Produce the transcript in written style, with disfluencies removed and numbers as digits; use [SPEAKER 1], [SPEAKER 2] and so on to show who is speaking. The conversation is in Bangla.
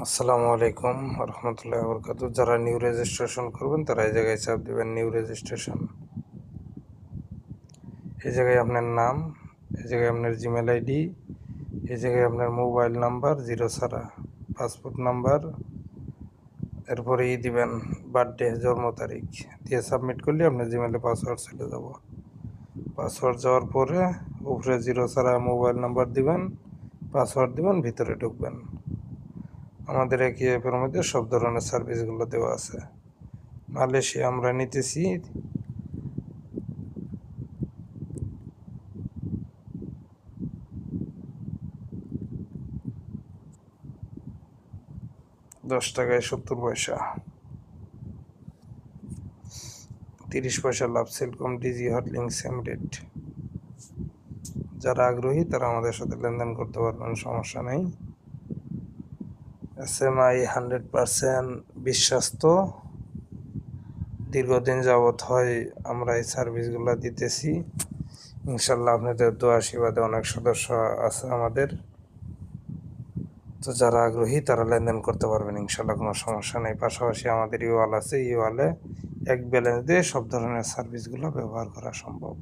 [SPEAKER 1] আসসালামু আলাইকুম রহমতুল্লাহ বরকাত। যারা নিউ রেজিস্ট্রেশন করবেন তারা এই জায়গায় চাপ দেবেন নিউ রেজিস্ট্রেশন। এই জায়গায় আপনার নাম, এই জায়গায় আপনার জিমেল আইডি, এই জায়গায় আপনার মোবাইল নাম্বার জিরো ছাড়া, পাসপোর্ট নাম্বার, এরপরে দিবেন বার্থডে, জন্ম তারিখ দিয়ে সাবমিট করলে আপনার জিমেলে পাসওয়ার্ড চলে যাব। পাসওয়ার্ড যাওয়ার পরে উপরে জিরো ছাড়া মোবাইল নাম্বার দিবেন, পাসওয়ার্ড দিবেন, ভিতরে ঢুকবেন। আমাদের একই অ্যাপের মধ্যে সব ধরনের সার্ভিসগুলো দেওয়া আছে। মালয়েশিয়া আমরা নিতেছি 10 টাকায় 70 পয়সা, 30 পয়সা লাভ। Celcom, Digi, Hotlink, same rate. যারা আগ্রহী তারা আমাদের সাথে লেনদেন করতে পারবেন, সমস্যা নেই। SMI 100% বিশ্বস্ত, দীর্ঘদিন যাবৎ হয় আমরা এই সার্ভিসগুলো দিতেছি। ইনশাল্লাহ আপনাদের দোয়া আশীর্বাদে অনেক সদস্য আছে আমাদের। তো যারা আগ্রহী তারা লেনদেন করতে পারবেন ইনশাল্লাহ, কোনো সমস্যা নেই। পাশাপাশি আমাদের ইওয়াল আছে, ইওয়ালে এক ব্যালেন্স দিয়ে সব ধরনের সার্ভিসগুলো ব্যবহার করা সম্ভব।